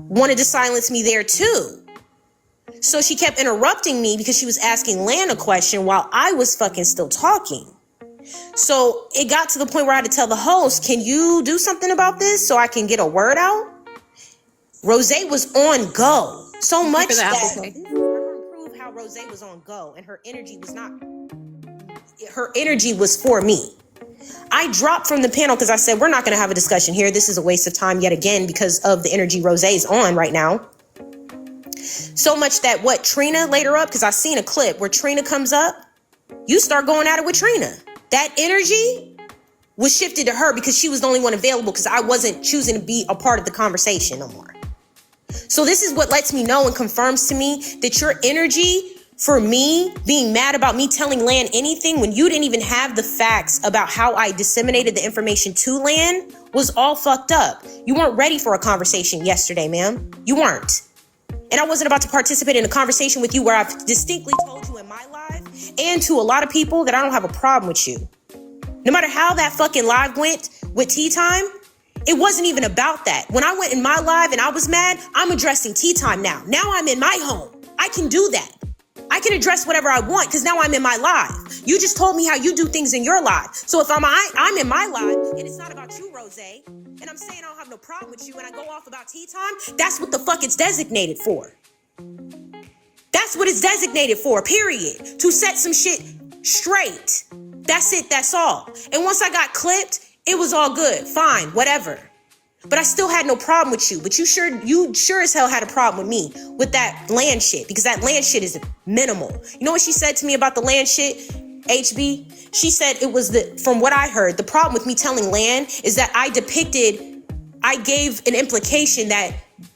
wanted to silence me there too. So she kept interrupting me because she was asking Lan a question while I was fucking still talking. So it got to the point where I had to tell the host, can you do something about this so I can get a word out? Rozay was on go so much that prove how Rozay was on go, and her energy was not. Her energy was for me. I dropped from the panel because I said we're not going to have a discussion here. This is a waste of time yet again because of the energy Rozay's on right now. So much that what Trina later up, because I seen a clip where Trina comes up, you start going at it with Trina. That energy was shifted to her because she was the only one available because I wasn't choosing to be a part of the conversation no more. So this is what lets me know and confirms to me that your energy for me being mad about me telling Lan anything when you didn't even have the facts about how I disseminated the information to Lan was all fucked up. You weren't ready for a conversation yesterday, ma'am. You weren't. And I wasn't about to participate in a conversation with you where I've distinctly told you in my live and to a lot of people that I don't have a problem with you. No matter how that fucking live went with Tea Time, it wasn't even about that. When I went in my live and I was mad, I'm addressing Tea Time now. Now I'm in my home. I can do that. I can address whatever I want because now I'm in my live. You just told me how you do things in your live. So if I'm in my live and it's not about you, Rozay, and I'm saying I don't have no problem with you and I go off about Tea Time, that's what the fuck it's designated for. That's what it's designated for, period. To set some shit straight. That's it, that's all. And once I got clipped, it was all good, fine, whatever. But I still had no problem with you. But you sure as hell had a problem with me with that Lan shit, because that Lan shit is minimal. You know what she said to me about the Lan shit, HB? She said it was from what I heard, the problem with me telling Lan is that I gave an implication that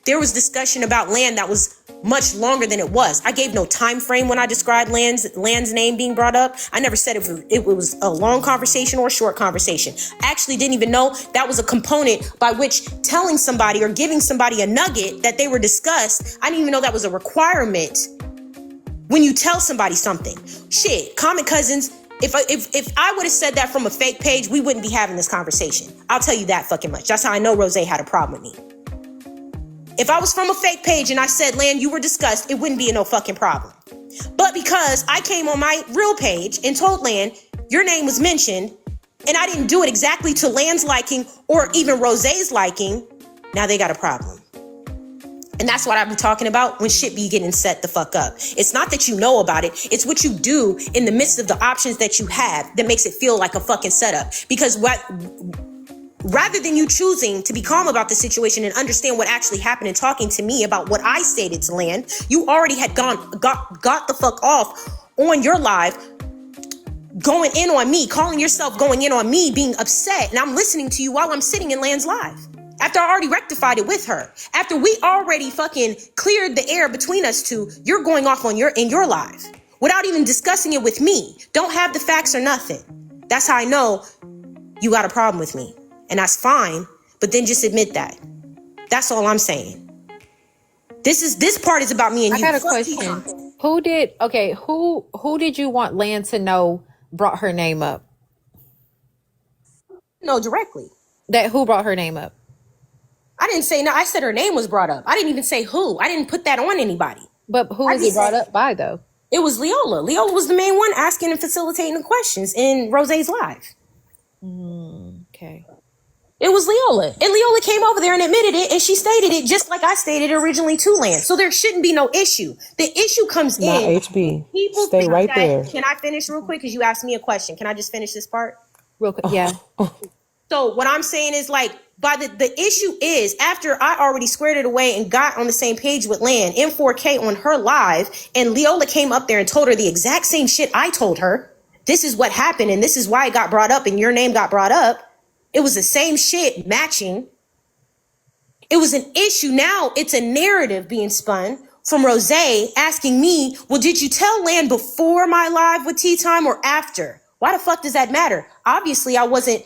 there was discussion about Lan that was much longer than it was. I gave no time frame when I described Lan's name being brought up. I never said if it was a long conversation or a short conversation. I actually didn't even know that was a component by which telling somebody or giving somebody a nugget that they were discussed. I didn't even know that was a requirement when you tell somebody something. Shit, Common Cousins, if I would have said that from a fake page, we wouldn't be having this conversation. I'll tell you that fucking much. That's how I know Rozay had a problem with me. If I was from a fake page and I said, Lan, you were discussed, it wouldn't be no fucking problem. But because I came on my real page and told Lan, your name was mentioned, and I didn't do it exactly to Lan's liking or even Rozay's liking, now they got a problem. And that's what I be talking about when shit be getting set the fuck up. It's not that you know about it. It's what you do in the midst of the options that you have that makes it feel like a fucking setup. Because rather than you choosing to be calm about the situation and understand what actually happened and talking to me about what I stated to Lan, you already had got the fuck off on your live, going in on me, calling yourself going in on me, being upset. And I'm listening to you while I'm sitting in Lan's live. After I already rectified it with her. After we already fucking cleared the air between us two, you're going off in your live without even discussing it with me. Don't have the facts or nothing. That's how I know you got a problem with me. And that's fine, but then just admit that. That's all I'm saying. This part is about me and you. I got a question. Who did you want Lan to know brought her name up? No, directly. Who brought her name up? I didn't say no. I said her name was brought up. I didn't even say who. I didn't put that on anybody. But who was it brought up by, though? It was Leola. Leola was the main one asking and facilitating the questions in Rozay's live. Okay. It was Leola. And Leola came over there and admitted it, and she stated it just like I stated originally to Lan. So there shouldn't be no issue. The issue comes in. HB. People stay right there. Can I finish real quick? Because you asked me a question. Can I just finish this part? Real quick, yeah. So what I'm saying is like, the issue is after I already squared it away and got on the same page with Lan in 4K on her live, and Leola came up there and told her the exact same shit I told her. This is what happened, and this is why it got brought up, and your name got brought up. It was the same shit matching. It was an issue. Now it's a narrative being spun from Rozay asking me, well, did you tell Lan before my live with Tea Time or after? Why the fuck does that matter? Obviously, I wasn't.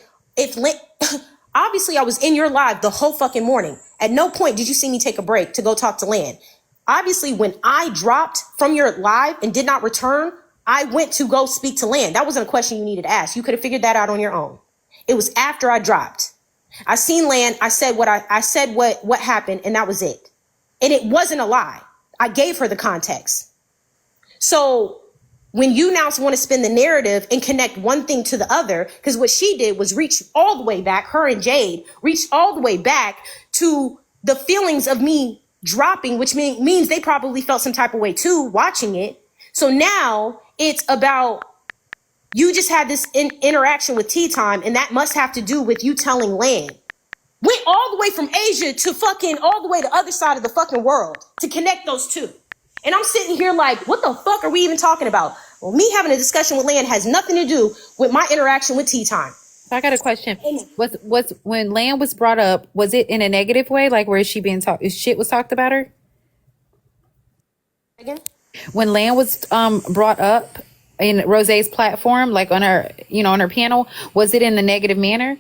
Obviously, I was in your live the whole fucking morning. At no point did you see me take a break to go talk to Lan. Obviously, when I dropped from your live and did not return, I went to go speak to Lan. That wasn't a question you needed to ask. You could have figured that out on your own. It was after I dropped. I seen Lan. I said what happened, and that was it. And it wasn't a lie. I gave her the context. So when you now want to spin the narrative and connect one thing to the other, because what she did was reach all the way back, her and Jade reached all the way back to the feelings of me dropping, which means they probably felt some type of way too watching it. So now it's about, you just had this interaction with Tea Time, and that must have to do with you telling Lan. Went all the way from Asia to fucking all the way to the other side of the fucking world to connect those two. And I'm sitting here like, what the fuck are we even talking about? Well, me having a discussion with Lan has nothing to do with my interaction with Tea Time. So I got a question. Was when Lan was brought up, was it in a negative way? Like, where is she being talked? Shit was talked about her? Again? When Lan was brought up in Rozay's platform, like on her, on her panel, was it in a negative manner?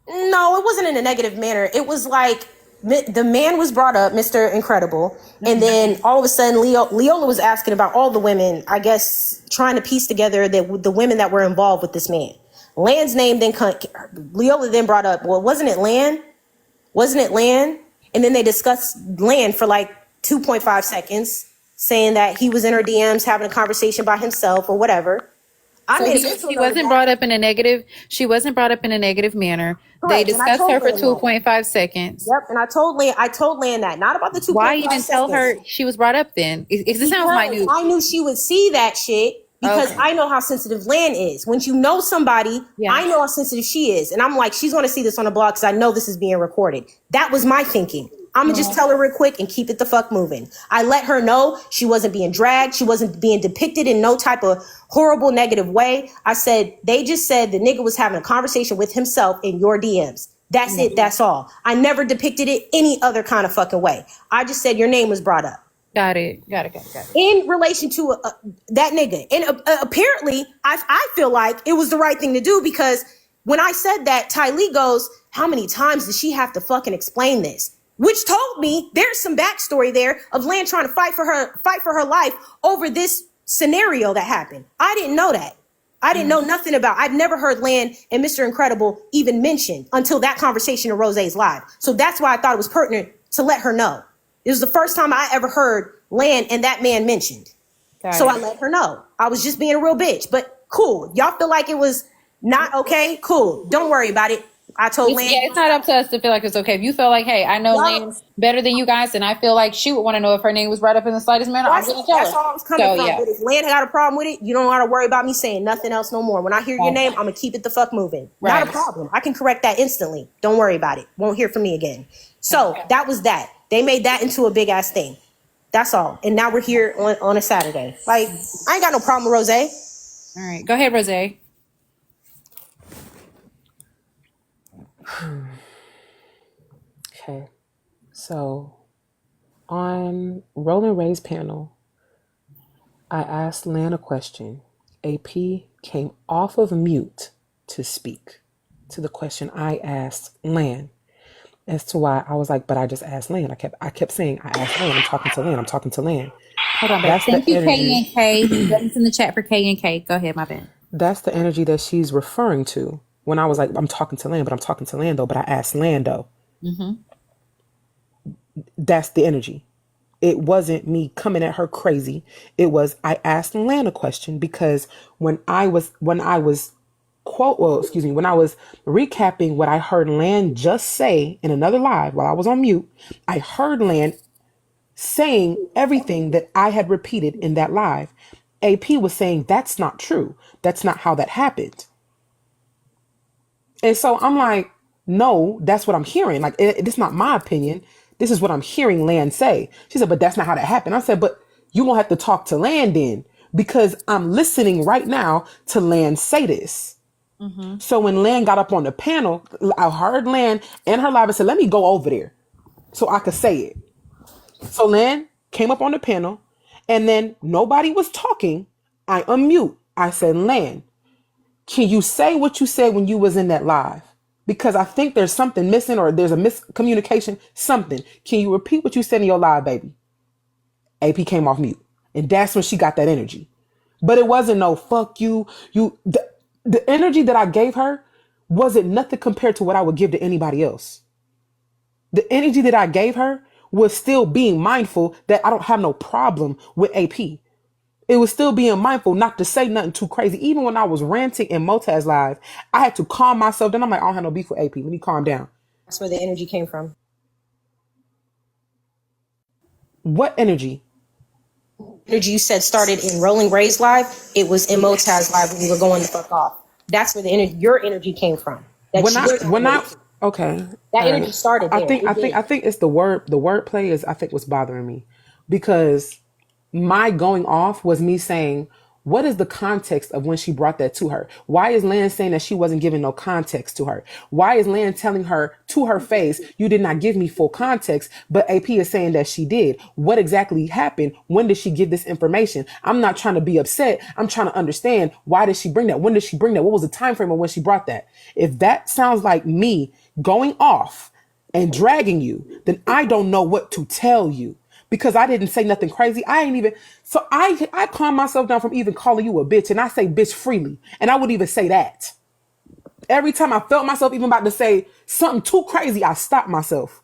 No, it wasn't in a negative manner. It was like the man was brought up, Mr. Incredible, and then all of a sudden Leola was asking about all the women, I guess, trying to piece together the women that were involved with this man. Lan's name then Leola then brought up, well, wasn't it Lan? And then they discussed Lan for like 2.5 seconds, saying that he was in her DMs having a conversation by himself or whatever. She wasn't brought up in a negative. She wasn't brought up in a negative manner. Correct. They discussed her for 2.5 seconds. Yep, and I told Lan that, not about the 2.5 seconds. Why even tell her she was brought up then? It sounds minute. I knew she would see that shit because I know how sensitive Lan is. When you know somebody, I know how sensitive she is, and I'm like, she's going to see this on the blog because I know this is being recorded. That was my thinking. I'm going to just tell her real quick and keep it the fuck moving. I let her know she wasn't being dragged. She wasn't being depicted in no type of horrible, negative way. I said, they just said the nigga was having a conversation with himself in your DMs. That's it. That's all. I never depicted it any other kind of fucking way. I just said your name was brought up. Got it. In relation to that nigga. And apparently, I feel like it was the right thing to do because when I said that, Ty Lee goes, how many times does she have to fucking explain this? Which told me there's some backstory there of Lan trying to fight for her life over this scenario that happened. I didn't know that. I didn't know nothing about. I'd never heard Lan and Mr. Incredible even mentioned until that conversation in Rosé's live. So that's why I thought it was pertinent to let her know. It was the first time I ever heard Lan and that man mentioned. So I let her know. I was just being a real bitch. But cool. Y'all feel like it was not okay? Cool. Don't worry about it. I told Lan. Yeah, it's not up to us to feel like it's okay. If you feel like, hey, I know Lan better than you guys, and I feel like she would want to know if her name was brought up in the slightest manner, I'm going to tell her. That's all I was coming from. But if Lan got a problem with it, you don't got to worry about me saying nothing else no more. When I hear your name, I'm going to keep it the fuck moving. Right. Not a problem. I can correct that instantly. Don't worry about it. Won't hear from me again. So that was that. They made that into a big ass thing. That's all. And now we're here on a Saturday. Like, I ain't got no problem with Rozay. All right. Go ahead, Rozay. Okay, so on Roland Ray's panel, I asked Lan a question. AP came off of mute to speak to the question I asked Lan as to why I was like, but I just asked Lan. I kept saying, I asked Lan, I'm talking to Lan. Hold on, babe. Thank you, K and K. That's in the chat for K and K. Go ahead, my bad. That's the energy that she's referring to. When I was like, I'm talking to Lan, but I asked Lan though. Mm-hmm. That's the energy. It wasn't me coming at her crazy. It was, I asked Lan a question because when I was recapping what I heard Lan just say in another live while I was on mute, I heard Lan saying everything that I had repeated in that live. AP was saying, that's not true. That's not how that happened. And so I'm like, no, that's what I'm hearing. Like, it's not my opinion. This is what I'm hearing Lan say. She said, but that's not how that happened. I said, but you won't have to talk to Lan then, because I'm listening right now to Lan say this. Mm-hmm. So when Lan got up on the panel, I heard Lan and her live and said, let me go over there so I could say it. So Lan came up on the panel and then nobody was talking. I unmute. I said, Lan, can you say what you said when you was in that live? Because I think there's something missing or there's a miscommunication, something. Can you repeat what you said in your live, baby? AP came off mute. And that's when she got that energy. But it wasn't no fuck you. The energy that I gave her wasn't nothing compared to what I would give to anybody else. The energy that I gave her was still being mindful that I don't have no problem with AP. It was still being mindful not to say nothing too crazy. Even when I was ranting in Motaz Live, I had to calm myself down. I'm like, I don't have no beef with AP. Let me calm down. That's where the energy came from. What energy? Energy you said started in Rolling Ray's live. It was in Motaz live when you were going the fuck off. That's where the energy, your energy came from. Okay. That energy started there. I think it's the wordplay is I think what's bothering me, because my going off was me saying, what is the context of when she brought that to her? Why is Lan saying that she wasn't giving no context to her? Why is Lan telling her to her face, you did not give me full context, but AP is saying that she did? What exactly happened? When did she give this information? I'm not trying to be upset. I'm trying to understand, why did she bring that? When did she bring that? What was the time frame of when she brought that? If that sounds like me going off and dragging you, then I don't know what to tell you. Because I didn't say nothing crazy. So I calm myself down from even calling you a bitch, and I say bitch freely. And I would even say that. Every time I felt myself even about to say something too crazy, I stopped myself.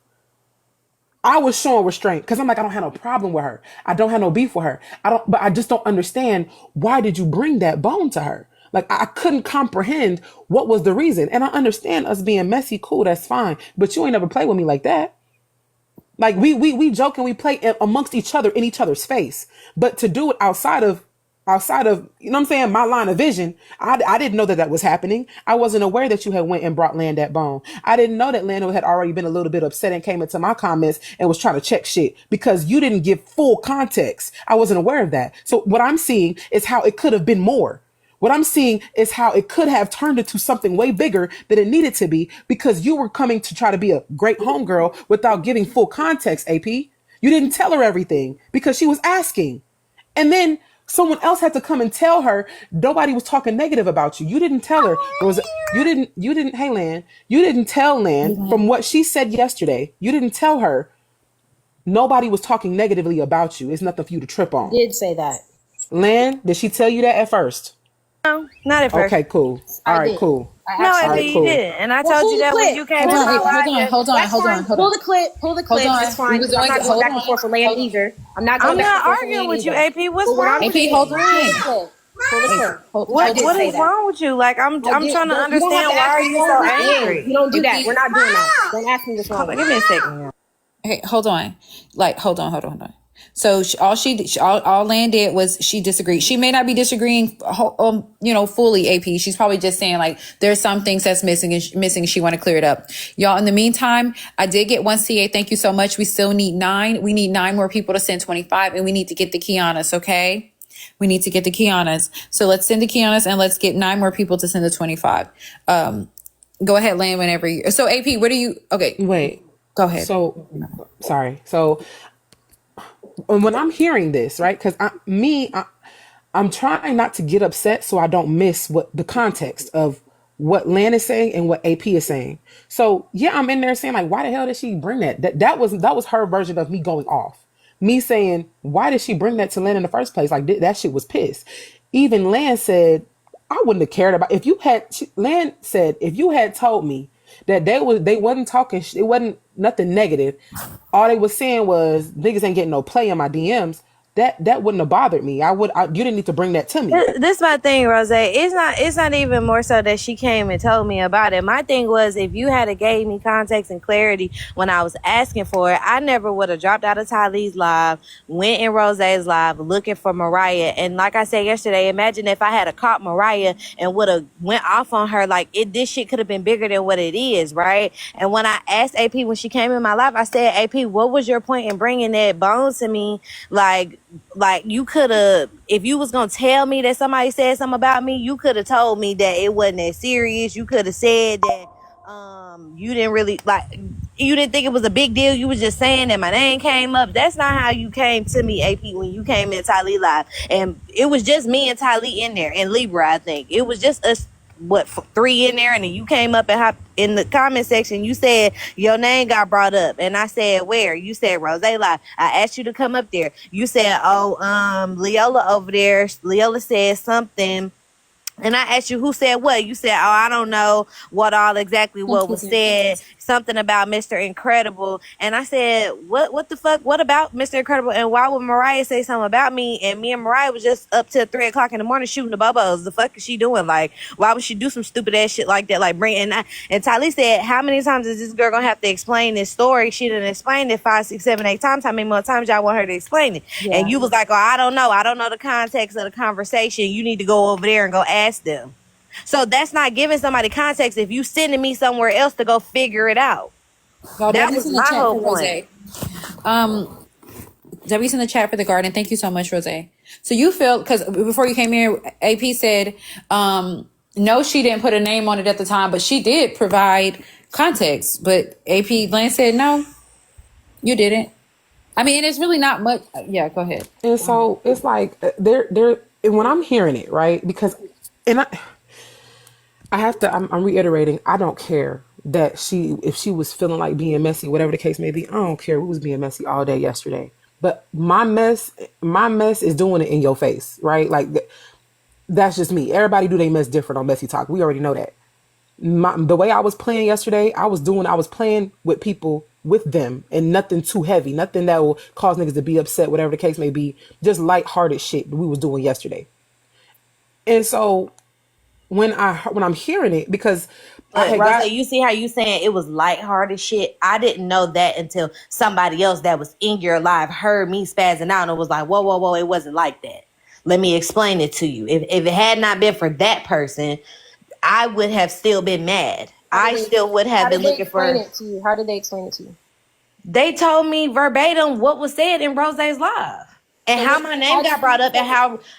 I was showing restraint because I'm like, I don't have no problem with her. I don't have no beef with her. But I just don't understand, why did you bring that bone to her? Like, I couldn't comprehend what was the reason. And I understand us being messy, cool, that's fine. But you ain't never played with me like that. Like we joke and we play amongst each other in each other's face, but to do it outside of, you know what I'm saying, my line of vision, I didn't know that was happening. I wasn't aware that you had went and brought Lan that bone. I didn't know that Lando had already been a little bit upset and came into my comments and was trying to check shit because you didn't give full context. I wasn't aware of that. So what I'm seeing is how it could have been more. What I'm seeing is how it could have turned into something way bigger than it needed to be, because you were coming to try to be a great homegirl without giving full context, AP. You didn't tell her everything because she was asking. And then someone else had to come and tell her nobody was talking negative about you. You didn't tell her. Hey Lan, you didn't tell Lan from what she said yesterday. You didn't tell her nobody was talking negatively about you. It's nothing for you to trip on. Did say that. Lan, did she tell you that at first? No, not at first. Okay, cool. All right, cool. No, you didn't. And I told you that when you came to my life. Hold on. Pull the clip. It's fine. I'm not going back and forth for Lan either. I'm not arguing with you, AP. What's wrong with you? AP, hold on. What is wrong with you? Like, I'm trying to understand, why are you so angry? You don't do that. We're not doing that. Don't ask me what's wrong. Give me a second. Okay, hold on. Hold on. So all Lan did was she disagreed. She may not be disagreeing, fully, AP. She's probably just saying, like, there's some things that's missing and she want to clear it up. Y'all, in the meantime, I did get 1 CA. Thank you so much. We still need 9. We need 9 more people to send 25, and we need to get the Kianas, okay? We need to get the Kianas. So let's send the Kianas, and let's get 9 more people to send the 25. Go ahead, Lan, whenever you... So, AP, what do you... Okay. Wait. Go ahead. So, sorry. So... when I'm hearing this, right? Because I'm trying not to get upset so I don't miss what the context of what Lan is saying and what AP is saying. So yeah, I'm in there saying, like, why the hell did she bring that? That was her version of me going off. Me saying, why did she bring that to Lan in the first place? Like, that shit was pissed. Even Lan said, I wouldn't have cared about Lan said, if you had told me that they wasn't talking, it wasn't nothing negative. All they was saying was niggas ain't getting no play in my DMs. That wouldn't have bothered me. You didn't need to bring that to me. This is my thing, Rose. It's not even more so that she came and told me about it. My thing was, if you had gave me context and clarity when I was asking for it, I never would have dropped out of Tylee's live, went in Rose's live looking for Mariah. And like I said yesterday, imagine if I had caught Mariah and would have went off on her. Like, this shit could have been bigger than what it is, right? And when I asked AP when she came in my live, I said, AP, what was your point in bringing that bone to me? Like you could have, if you was gonna tell me that somebody said something about me, you could have told me that it wasn't that serious. You could have said that you didn't really you didn't think it was a big deal. You was just saying that my name came up. That's not how you came to me, AP, when you came in Tylee live. And it was just me and Tylee in there, and Libra, I think. It was just us, 3 in there, and then you came up and hopped in the comment section. You said your name got brought up, and I said, where? You said Rose Live. I asked you to come up there. You said, Leola over there. Leola said something And I asked you who said what. You said, "Oh, I don't know what all exactly what was said. Something about Mr. Incredible." And I said, "What the fuck? What about Mr. Incredible? And why would Mariah say something about me? And me and Mariah was just up till 3 o'clock in the morning shooting the bubbles. The fuck is she doing? Like, why would she do some stupid ass shit like that? Like, and Tylee said, how many times is this girl gonna have to explain this story? She didn't explain it 5, 6, 7, 8 times. How many more times y'all want her to explain it?" Yeah. And you was like, "Oh, I don't know. I don't know the context of the conversation. You need to go over there and go ask them." So that's not giving somebody context if you sending me somewhere else to go figure it out. That was my whole point. W's in the chat for the garden. Thank you so much, Rose. So you feel, because before you came here, AP said, no, she didn't put a name on it at the time, but she did provide context. But AP Lance said, no, you didn't. I mean, it's really not much. Yeah, go ahead. And so it's like they're when I'm hearing it, right? Because, and I have to, I'm reiterating, I don't care that if she was feeling like being messy, whatever the case may be, I don't care. We was being messy all day yesterday. But my mess is doing it in your face, right? Like, that's just me. Everybody do their mess different on Messy Talk. We already know that. The way I was playing yesterday, I was playing with people, with them, and nothing too heavy, nothing that will cause niggas to be upset, whatever the case may be. Just lighthearted shit we was doing yesterday. And so when I'm hearing it, because Rosa, you see how you saying it was lighthearted shit? I didn't know that until somebody else that was in your live heard me spazzing out and was like, whoa, whoa, whoa, it wasn't like that. Let me explain it to you. If it had not been for that person, I would have still been mad. I still would have been looking for it to you. How did they explain it to you? They told me verbatim what was said in Rose's live. And how my name got brought up, and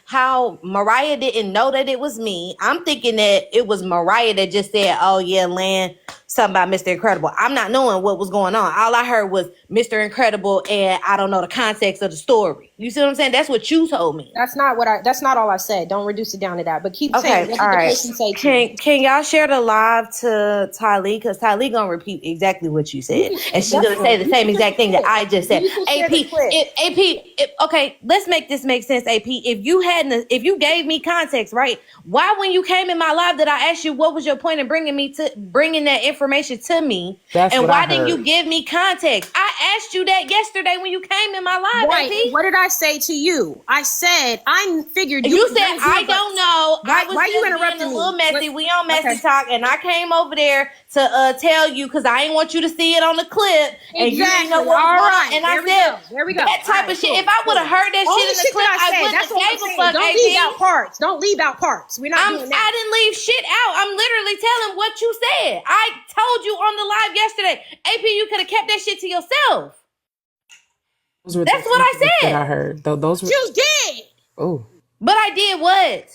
how Mariah didn't know that it was me. I'm thinking that it was Mariah that just said, "Oh yeah, Lan, something about Mr. Incredible." I'm not knowing what was going on. All I heard was Mr. Incredible, and I don't know the context of the story. You see what I'm saying? That's what you told me. That's not all I said. Don't reduce it down to that. But keep saying what all did right. the person say to you? Can y'all share the live to Tylee? Because Tylee gonna repeat exactly what you said. And she's gonna say the same exact thing that I just said. Okay, let's make this make sense, AP. If you gave me context, right? Why when you came in my live did I ask you what was your point in bringing that information to me? And why didn't you give me context? I asked you that yesterday when you came in my live, Right. AP. What did I say to you? I said I figured you said I don't know. Why you interrupting being me? a little messy. We on Messy Okay. Talk, and I came over there to tell you because I didn't want you to see it on the clip. And you didn't know what was going on. And I said, there we go. That type of shit. If I would have heard that shit in the clip, I wouldn't have gave a fuck. Don't leave out parts. Don't leave out parts. We're not doing that. I didn't leave shit out. I'm literally telling what you said. I told you on the live yesterday. AP, you could have kept that shit to yourself. That's what I said. That I heard. Those were, You did. oh. But I did what?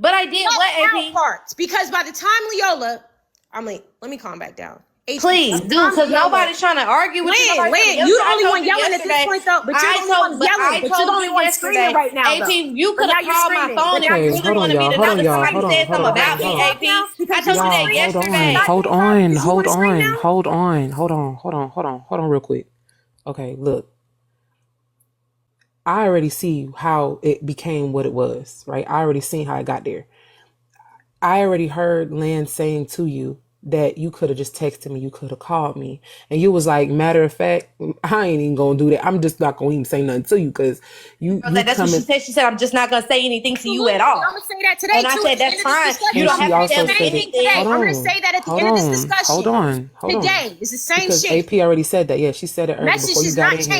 AP? Parts. Because by the time Leola, I'm like, let me calm back down. Please do, because nobody's trying to argue with you. Lan, you the only one yelling at this point, though. But you're the only one yelling. But you're the only one screaming right now. AP, you could have called my phone if you really wanted me to know that somebody said something about me, AP. I told you that yesterday. Hold on real quick. Okay, look. I already see how it became what it was, right? I already seen how it got there. I already heard Lan saying to you that you could have just texted me, you could have called me. And you was like, matter of fact, I ain't even gonna do that. I'm just not gonna even say nothing to you because that's what she said. She said, I'm just not gonna say anything to you at all. I'm gonna say that today. And I said, that's fine. You don't have to tell me anything today. I'm gonna say that at the end of this discussion. Hold on. Today is the same because shit. AP already said that. Yeah, she said it earlier before you got in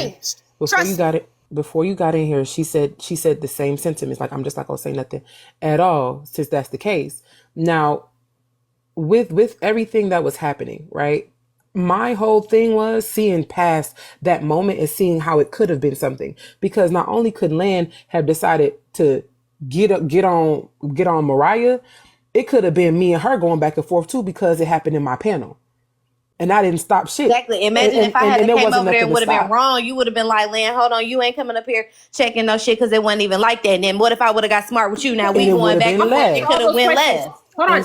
here. Before you got in here, she said the same sentiments. Like, I'm just not gonna say nothing at all, since that's the case. Now, with everything that was happening, right? My whole thing was seeing past that moment and seeing how it could have been something. Because not only could Lan have decided to get on Mariah, it could have been me and her going back and forth too, because it happened in my panel. And I didn't stop shit. Exactly. Imagine if I had came over there, it would have been wrong. You would have been like, Lan, hold on, you ain't coming up here checking no shit because it wasn't even like that. And then what if I would have got smart with you? Now we going back. It could have went left. Hold on,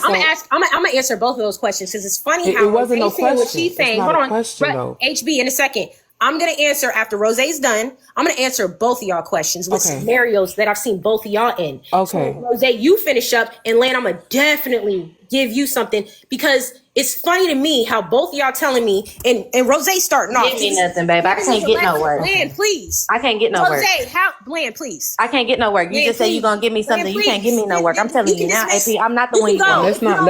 I'm gonna answer both of those questions because it's funny how it wasn't no question. What she's saying. Hold on, question, HB in a second. I'm going to answer after Rosé's done. I'm going to answer both of y'all questions with scenarios that I've seen both of y'all in. Okay. So, Rosé, you finish up, and Lan, I'm going to definitely give you something, because it's funny to me how both of y'all telling me, and Rosé starting off. Give me nothing, babe. I can't get no work. Lan, please. I can't get no work. Rosé, Lan, please. I can't get no work. You just say you're gonna give me something. You can't give me no work. I'm telling you now, AP. I'm not the one you want. Let's not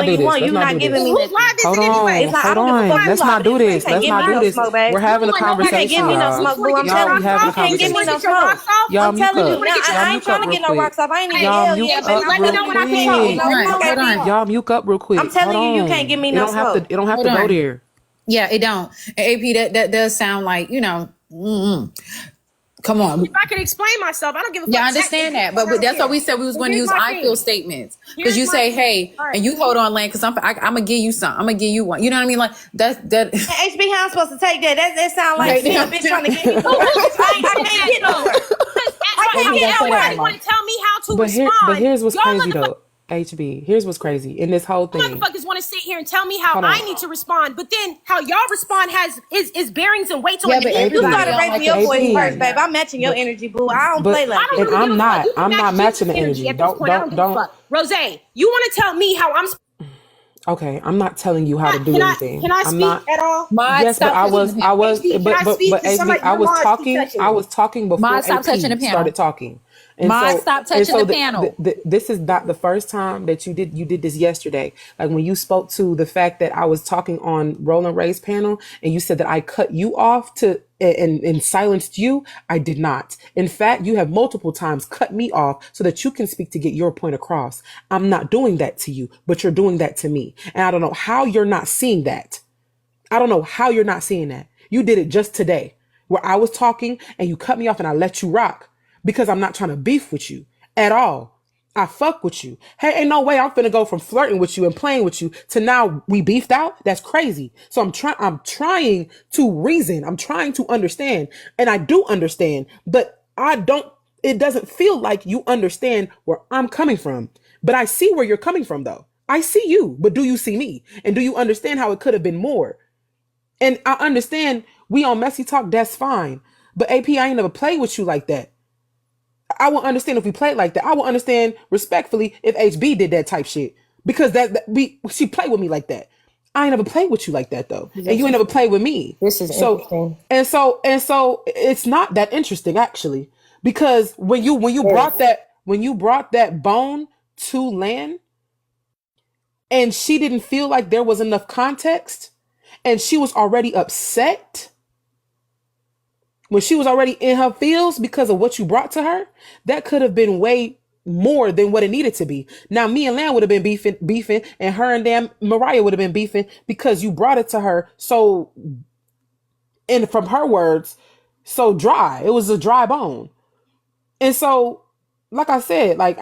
do this. You're not giving me nothing. Hold on. Let's not do this. We're having a conversation. I'm telling you. Y'all mute up. I ain't trying to get no rocks off. I ain't even Y'all mute up real quick. I'm telling you, you can't give me no smoke. It don't have to go there. Yeah, it don't. And AP, that does sound like, come on. If I could explain myself, I don't give a fuck. Yeah, I understand that. But that's why we said we was going to use I feel statements. Because you say, hey, and you hold on, Lan, because I'm going to give you something. I'm going to give you one. You know what I mean? Like, that. HB, how I'm supposed to take that? That sound like a bitch trying to get me. I can't get nowhere. I can't get nowhere. Everybody want to tell me how to respond. But here's what's crazy, though. HB, here's what's crazy in this whole thing. Motherfuckers want to sit here and tell me how I need to respond, but then how y'all respond is bearings and weights on the end. You started raising your voice first, babe. I'm matching your energy, boo. I don't play like that. And I'm not matching the energy. Don't. Rosé, you want to tell me how I'm. Okay, I'm not telling you how to do anything. Can I speak at all? Yes, but I was, but HB, I was talking before AP started talking. Stop touching the panel. This is not the first time that you did this yesterday. Like when you spoke to the fact that I was talking on Roland Ray's panel and you said that I cut you off and silenced you. I did not. In fact, you have multiple times cut me off so that you can speak to get your point across. I'm not doing that to you, but you're doing that to me. And I don't know how you're not seeing that. I don't know how you're not seeing that. You did it just today where I was talking and you cut me off and I let you rock. Because I'm not trying to beef with you at all. I fuck with you. Hey, ain't no way I'm finna go from flirting with you and playing with you to now we beefed out. That's crazy. So I'm trying to reason. I'm trying to understand. And I do understand, but it doesn't feel like you understand where I'm coming from. But I see where you're coming from though. I see you, but do you see me? And do you understand how it could have been more? And I understand we on messy talk. That's fine. But AP, I ain't never played with you like that. I will understand if we played like that. I will understand respectfully if HB did that type shit because she played with me like that. I ain't never played with you like that though, and you ain't never played with me. This is interesting. And so it's not that interesting actually because when you brought that bone to Lan, and she didn't feel like there was enough context, and she was already upset. When she was already in her feels because of what you brought to her, that could have been way more than what it needed to be. Now, me and Lan would have been beefing, and her and damn Mariah would have been beefing because you brought it to her so, and from her words, so dry. It was a dry bone. And so, like I said, like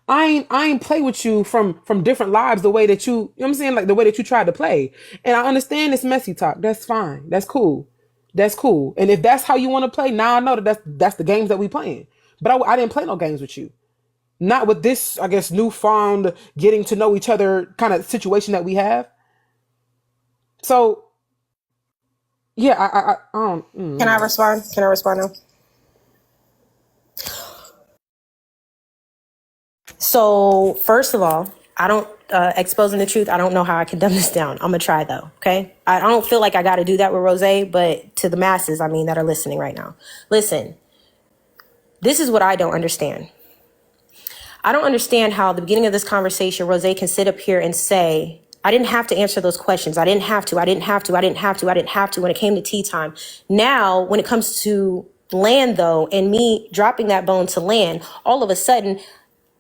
I ain't play with you from different lives the way that you know what I'm saying? Like the way that you tried to play. And I understand this messy talk. That's fine. That's cool. That's cool. And if that's how you want to play, now I know that's the games that we playing. But I didn't play no games with you. Not with this, I guess, newfound getting to know each other kind of situation that we have. So, yeah, I don't. Can I respond? Can I respond now? So, first of all, I don't, exposing the truth, I don't know how I can dumb this down. I'm going to try though, okay? I don't feel like I got to do that with Rosé, but to the masses, I mean, that are listening right now. Listen, this is what I don't understand. I don't understand how at the beginning of this conversation, Rosé can sit up here and say, I didn't have to answer those questions. I didn't have to when it came to tea time. Now, when it comes to Lan though, and me dropping that bone to Lan, all of a sudden,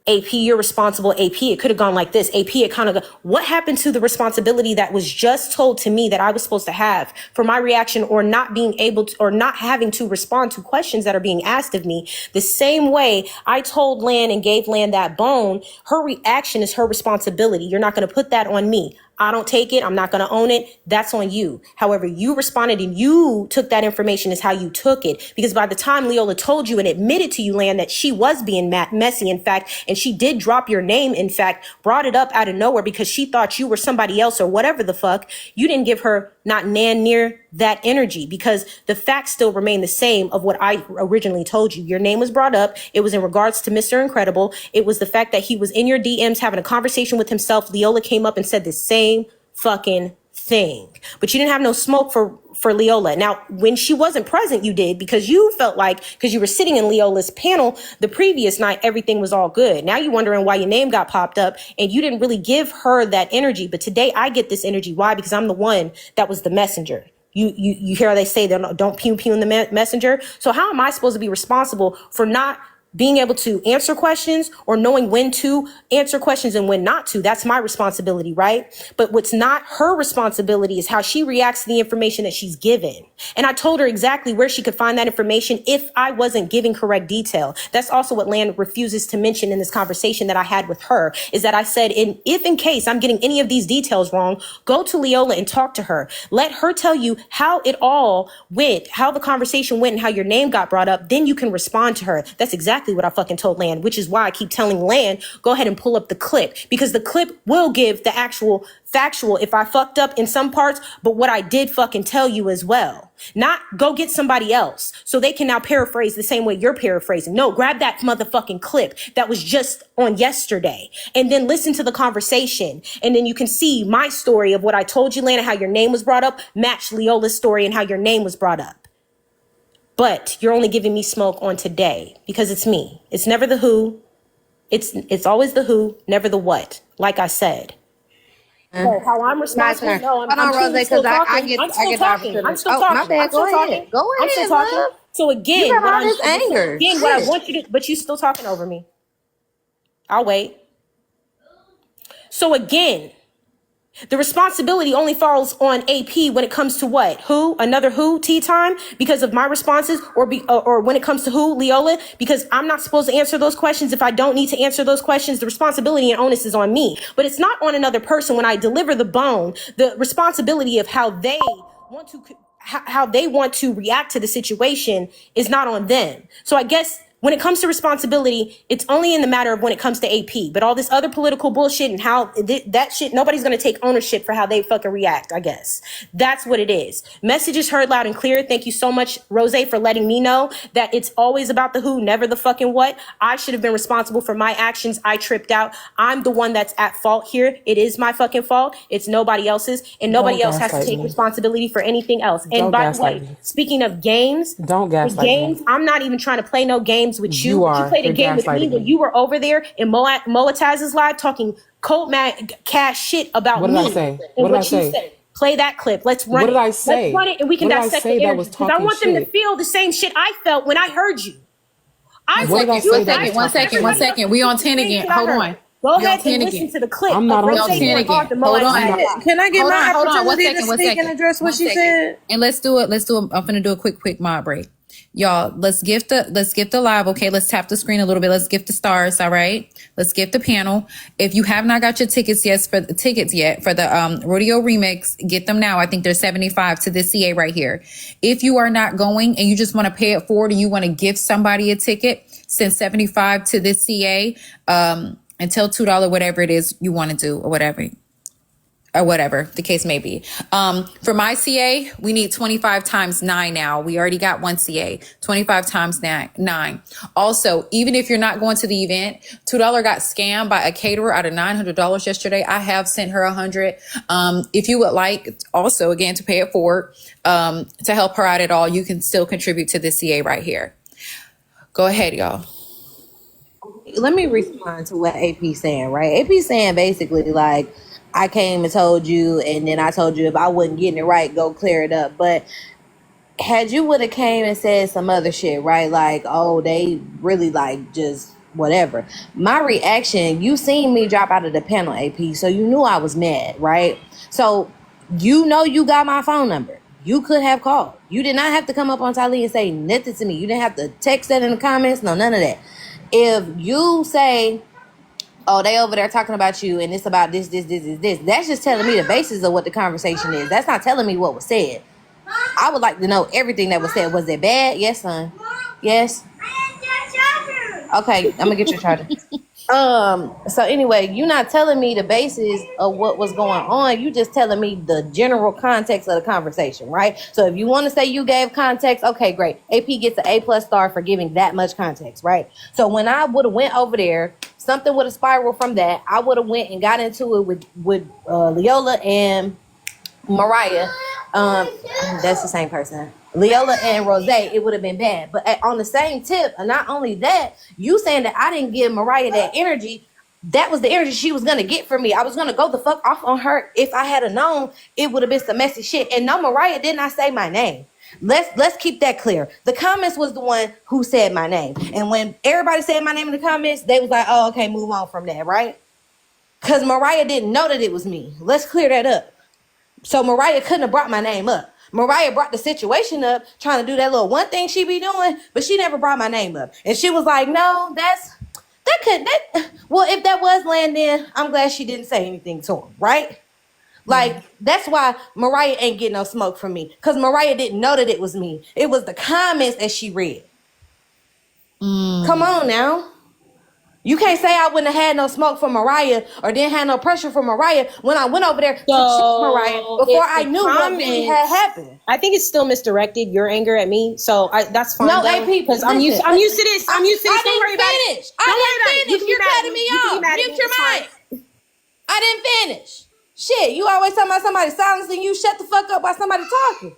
AP, you're responsible. AP, it could have gone like this. AP, it kind of, what happened to the responsibility that was just told to me that I was supposed to have for my reaction or not being able to, or not having to respond to questions that are being asked of me? The same way I told Lan and gave Lan that bone, her reaction is her responsibility. You're not going to put that on me. I don't take it. I'm not going to own it. That's on you. However, you responded and you took that information as how you took it. Because by the time Leola told you and admitted to you, Lan, that she was being messy, in fact, and she did drop your name, in fact, brought it up out of nowhere because she thought you were somebody else or whatever the fuck, you didn't give her not near that energy, because the facts still remain the same of what I originally told you. Your name was brought up. It was in regards to Mr. Incredible. It was the fact that he was in your DMs having a conversation with himself. Leola came up and said the same fucking thing, but you didn't have no smoke for Leola. Now, when she wasn't present, you did, because you felt like, because you were sitting in Leola's panel the previous night, everything was all good. Now you're wondering why your name got popped up and you didn't really give her that energy. But today I get this energy. Why? Because I'm the one that was the messenger. You hear how they say don't pew pew in the messenger. So how am I supposed to be responsible for not being able to answer questions or knowing when to answer questions and when not to? That's my responsibility, right? But what's not her responsibility is how she reacts to the information that she's given. And I told her exactly where she could find that information if I wasn't giving correct detail. That's also what Lan refuses to mention in this conversation that I had with her, is that I said, if in case I'm getting any of these details wrong, go to Leola and talk to her. Let her tell you how it all went, how the conversation went and how your name got brought up. Then you can respond to her. That's exactly what I fucking told Lan, which is why I keep telling Lan, go ahead and pull up the clip, because the clip will give the actual factual if I fucked up in some parts, but what I did fucking tell you as well. Not go get somebody else so they can now paraphrase the same way you're paraphrasing. No, grab that motherfucking clip that was just on yesterday and then listen to the conversation. And then you can see my story of what I told you, Lan, and how your name was brought up, match Leola's story and how your name was brought up. But you're only giving me smoke on today because it's me. It's never the who. It's always the who, never the what. Like I said. So how I'm responsible? No, I'm still talking. I'm still talking. I'm still talking. My bad. Go ahead. Go ahead. I'm still talking. Love. So again, you got all this anger. Again, what I want you to, but you still talking over me. I'll wait. So again, the responsibility only falls on AP when it comes to what? Who? Another who? Tea time? Because of my responses, or when it comes to who? Leola? Because I'm not supposed to answer those questions. If I don't need to answer those questions, the responsibility and onus is on me. But it's not on another person when I deliver the bone. The responsibility of how they want to react to the situation is not on them. So I guess when it comes to responsibility, it's only in the matter of when it comes to AP. But all this other political bullshit and how that shit, nobody's going to take ownership for how they fucking react, I guess. That's what it is. Messages heard loud and clear. Thank you so much, Rozay, for letting me know that it's always about the who, never the fucking what. I should have been responsible for my actions. I tripped out. I'm the one that's at fault here. It is my fucking fault. It's nobody else's. And nobody else has to take responsibility for anything else. And by the way, speaking of games, don't gaslight games, I'm not even trying to play no games with you. You played a game with me when you were over there in Moataz's live talking cold mad cash shit about me. What did I say? What did I say? Said. Play that clip. Let's run it. What did I say? Let's run it and we can dissect the energy. Because I want them to feel the same shit I felt when I heard you. One second. We on 10 again. Hold on. Go ahead and listen to the clip. I'm not on 10 again. Hold on. Can I get my opportunity to speak and address what she said? And let's do it. I'm going to do a quick mod break. Y'all, let's gift the live. Okay, let's tap the screen a little bit. Let's gift the stars. All right, let's gift the panel. If you have not got your tickets yet for the rodeo remix, get them now. I think there's 75 to this CA right here. If you are not going and you just want to pay it forward and you want to give somebody a ticket, send 75 to this CA until $2, whatever it is you want to do or whatever the case may be. For my CA, we need 25 times 9 now. We already got one CA, 25 times 9. Also, even if you're not going to the event, $2 got scammed by a caterer out of $900 yesterday. I have sent her 100. If you would like also, again, to pay it forward, to help her out at all, you can still contribute to the CA right here. Go ahead, y'all. Let me respond to what AP saying, right? AP saying basically like, I came and told you, and then I told you if I wasn't getting it right, go clear it up. But had you would have came and said some other shit, right? Like, oh, they really like just whatever. My reaction, you seen me drop out of the panel, AP, so you knew I was mad, right? So you know you got my phone number. You could have called. You did not have to come up on Tylee and say nothing to me. You didn't have to text that in the comments. No, none of that. If you say, oh, they over there talking about you and it's about this. That's just telling me the basis of what the conversation is. That's not telling me what was said. I would like to know everything that was said. Was it bad? Yes, son. Yes. Okay, I'm gonna get your charger. So anyway, you're not telling me the basis of what was going on. You just telling me the general context of the conversation, right? So if you want to say you gave context, okay, great. AP gets an A+ star for giving that much context, right? So when I would have went over there, something would have spiraled from that. I would have went and got into it with Leola and Mariah. That's the same person. Leola and Rozay, it would have been bad. But on the same tip, and not only that, you saying that I didn't give Mariah that energy, that was the energy she was gonna get from me. I was gonna go the fuck off on her. If I had known, it would have been some messy shit. And no, Mariah did not say my name. Let's keep that clear. The comments was the one who said my name. And when everybody said my name in the comments, they was like, oh, okay, move on from that, right? Because Mariah didn't know that it was me. Let's clear that up. So Mariah couldn't have brought my name up. Mariah brought the situation up, trying to do that little one thing she be doing, but she never brought my name up. And she was like, no, well, if that was Lan, then I'm glad she didn't say anything to him, right? Like, that's why Mariah ain't getting no smoke from me. Because Mariah didn't know that it was me. It was the comments that she read. Come on now. You can't say I wouldn't have had no smoke from Mariah or didn't have no pressure from Mariah when I went over there to check Mariah before I knew what really had happened. I think it's still misdirected, your anger at me. So that's fine. No, AP, because I'm used to this. I'm used to this. Don't worry about it. I didn't finish. You're cutting me off. Mute your mic. I didn't finish. Shit, you always talking about somebody silencing you. Shut the fuck up while somebody talking.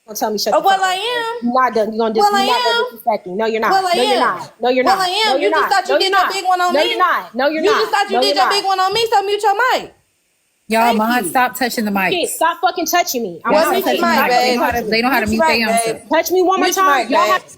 Don't tell me shut the fuck up. Well, I am. You're not done. You're gonna disrespect me. No, you're not. Well, I am. No, you're not. No, you're not. Well, I am. No, you're you just not. thought you did your big one on me. No, you're not. No, you're not. You just thought you did your big one on me, so mute your mic. Y'all, Mod, stop touching the mic. Stop fucking touching me. Well, mute your mic, babe. They know how to mute their own. Touch me one more time. Y'all have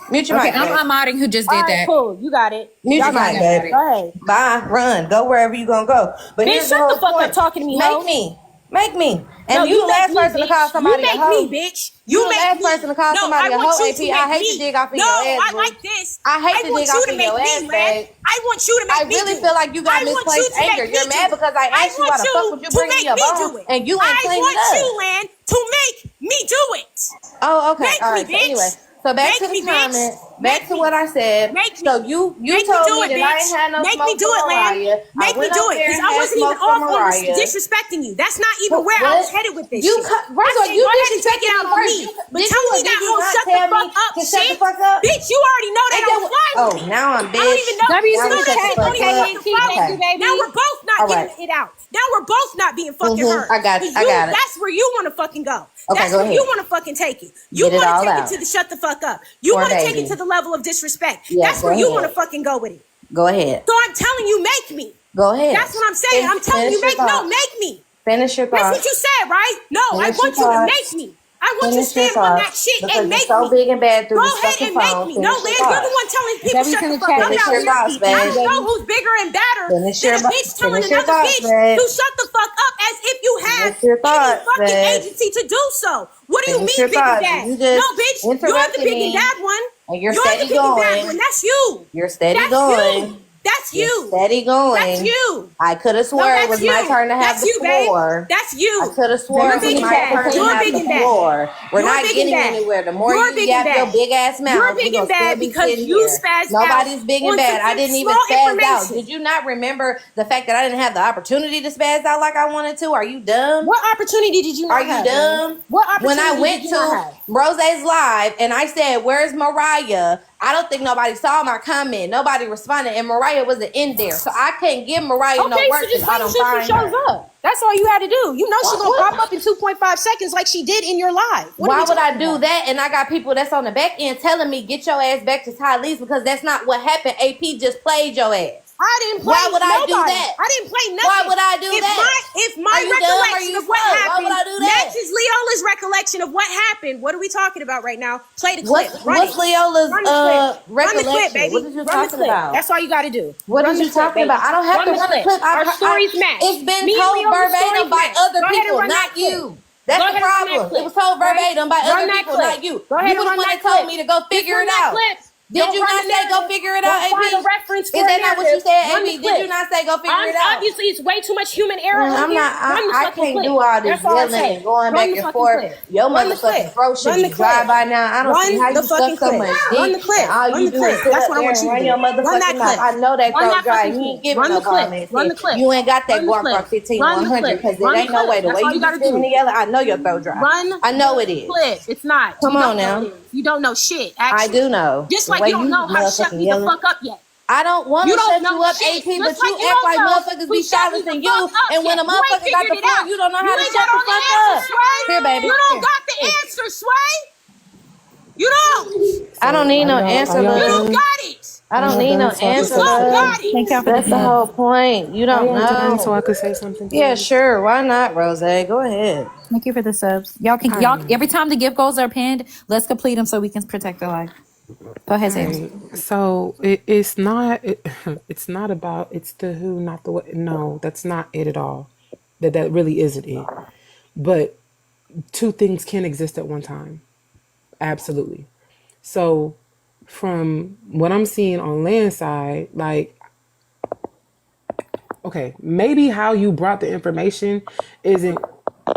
mute your mic. Okay, I'm modding who just did that. Cool, you got it. Mute your mic, babe. Go ahead. Bye. Run. Go wherever you gonna go. But Bitch, shut the fuck up talking to me, ho. Make me. And No, you the last make me, person to call somebody a hoe. You make me, bitch. You the make last me. person to call somebody a hoe, AP. I hate to dig off in your ass. No, I like this. I hate to dig off in your ass, babe. I want you to make me. I really feel like you got misplaced anger. You're mad because I asked you why the fuck would you bring me a bone and you ain't cleaned it up. I want you, Lan, to make me do it. Oh, okay. Make all right. me, So anyway, so back to the comment. Back to what I said. So you told me that I ain't had no smoke for Mariah. Make me do it, because I wasn't even off on disrespecting you. That's not even where I was headed with this. You disrespected it out on me. But tell me that whole shut the fuck up shit. Bitch, you already know that I was flying with it. Oh, now I'm bitch. I don't even know. Now we're both not getting it out. Now we're both not being fucking hurt. I got it. That's where you want to fucking go. That's where you want to fucking take it. You want to take it to the shut the fuck up. You want to take it to the level of disrespect. That's where you want to fucking go with it. Go ahead. So I'm telling you, make me. Go ahead. That's what I'm saying. I'm telling you, make me. Finish your thoughts. That's what you said, right? No, I want you to make me. I want you to stand on that shit and make me. So big and bad through go ahead and make me. No, Lan, you're the one telling people shut the fuck up. I know who's bigger and badder than a bitch telling another bitch to shut the fuck up as if you have any fucking agency to do so. What do you mean big and bad? No, bitch, you're the big and bad one. And you're steady going. That's you. You're steady going. That's you. You're steady going. That's you. I could have swore it was my turn to have the floor. That's you. I could have swore it was my turn to have the floor. We're not getting anywhere. The more you yap your big ass mouth, you're big and bad because you spazzed out. Nobody's big and bad. I didn't even spazz out. Did you not remember the fact that I didn't have the opportunity to spazz out like I wanted to? Are you dumb? What opportunity did you not have? Are you dumb? What opportunity when I went to Rozay's live and I said, "Where's Mariah?" I don't think nobody saw my comment. Nobody responded, and Mariah wasn't in there, so I can't give Mariah no work if I don't find her. That's all you had to do. You know she's gonna pop up in 2.5 seconds like she did in your live. Why would I do that? And I got people that's on the back end telling me, "Get your ass back to Tylee's," because that's not what happened. AP just played your ass. I didn't play. Why would I do that? I didn't play nothing. Why would I do that? If my recollection of what happened matches Leola's recollection of what happened, what are we talking about right now? Play the clip. What's Leola's recollection? Run the clip, baby. What did you talking about? That's all you got to do. What are you talking about? I don't have to run the clip. Our stories match. It's been told verbatim by other people, not you. That's the problem. It was told verbatim by other people, not you. You were the one that told me to go figure it out. Did you not say go figure it out, AP? Find a reference for Is that not what you said, Run AP? the Did you not say go figure it out? Obviously, it's way too much human error. I'm not. I can't do all this yelling and going back and forth. Your motherfucking throat should be dry by now. I don't see how you suck so much dick. Run the clip. All you do is sit up there and run your motherfucking mouth. I know that throat dry. You ain't giving no comments. Run the clip. You ain't got that going from 15-100 because it ain't no way. The way you be sitting together, I know your throat dry. I know it is. It's not. Come on now. You don't know shit. I do know. Just like you don't know how to shut me the fuck up yet. I don't want to shut you up, AP, but you act like motherfuckers be silencing you. And when a motherfucker got the phone, you don't know how to shut the fuck up. Here, baby. You don't got the answer, Sway. You don't. I don't need no answer, You love. don't got it. I don't need no answer, You don't love. got it. That's the whole point. You don't know. So I could say something. Yeah, sure. Why not, Rose? Go ahead. Thank you for the subs. Y'all every time the gift goals are pinned, let's complete them so we can protect the life. Go ahead, Sam. So it's not about it's the who, not the what. No, that's not it at all. That really isn't it. But two things can exist at one time. Absolutely. So from what I'm seeing on Land's side, like, okay, maybe how you brought the information isn't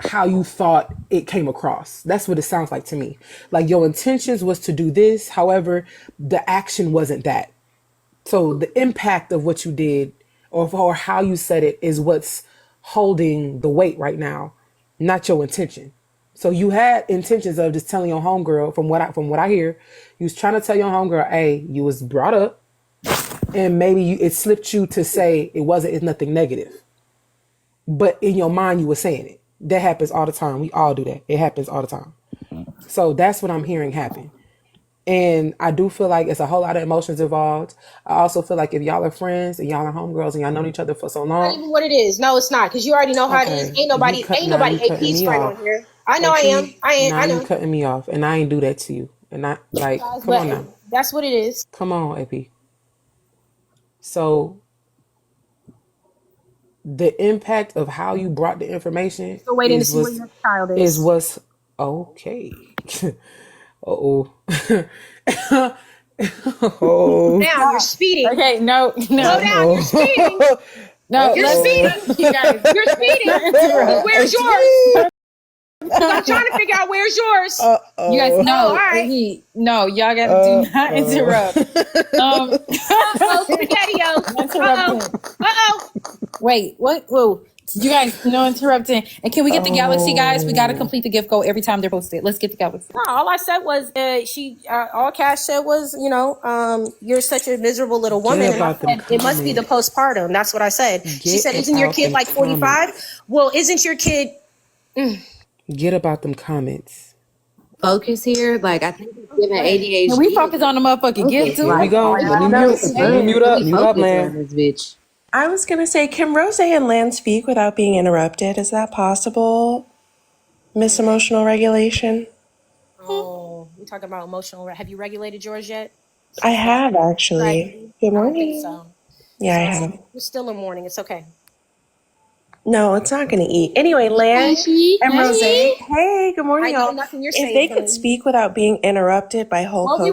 how you thought it came across. That's what it sounds like to me. Like your intentions was to do this. However, the action wasn't that. So the impact of what you did or how you said it is what's holding the weight right now, not your intention. So you had intentions of just telling your homegirl, from what I hear, you was trying to tell your homegirl, hey, you was brought up and maybe it slipped you to say it's nothing negative. But in your mind, you were saying it. That happens all the time. We all do that. It happens all the time. So that's what I'm hearing happen. And I do feel like it's a whole lot of emotions involved. I also feel like if y'all are friends and y'all are homegirls and y'all known each other for so long. Not even what it is. No, it's not. Because you already know how it is. Ain't nobody AP's friend on here. I know I am. I know. You cutting me off. And I ain't do that to you. And I like, come on now. That's what it is. Come on, AP. So the impact of how you brought the information Still waiting to see what your child is. Is what's okay. Uh-oh. Oh. Now you're speeding. Okay, no. Slow down, you're speeding. No, you're speeding. You guys. You're speeding. Where's yours? I'm trying to figure out where's yours. You guys know. All right. No, y'all gotta do not interrupt. Wait, what? Whoa. You guys, no interrupting. And can we get the Galaxy, guys? We got to complete the gift goal every time they're posted. Let's get the Galaxy. No, all I said was, all Cash said was, you're such a miserable little woman. And I said, it must be the postpartum. That's what I said. She said, isn't your kid like 45? Well, isn't your kid... Get about them comments. Focus here. Like, I think it's giving ADHD. Can we focus on the motherfucking gift, too? Here we go. Let me mute up. Mute up, man. This bitch. I was going to say, can Rozay and Lan speak without being interrupted? Is that possible? Miss Emotional Regulation? Oh, we talking about emotional. Have you regulated yours yet? I have, actually. Right. Good I don't morning. think so. Yeah, I have. It's still in morning. It's okay. No, it's not going to eat. Anyway, Lan and Rozay. Hey, good morning, I know y'all. nothing you're If saying. they could speak without being interrupted by Hulk Hogan.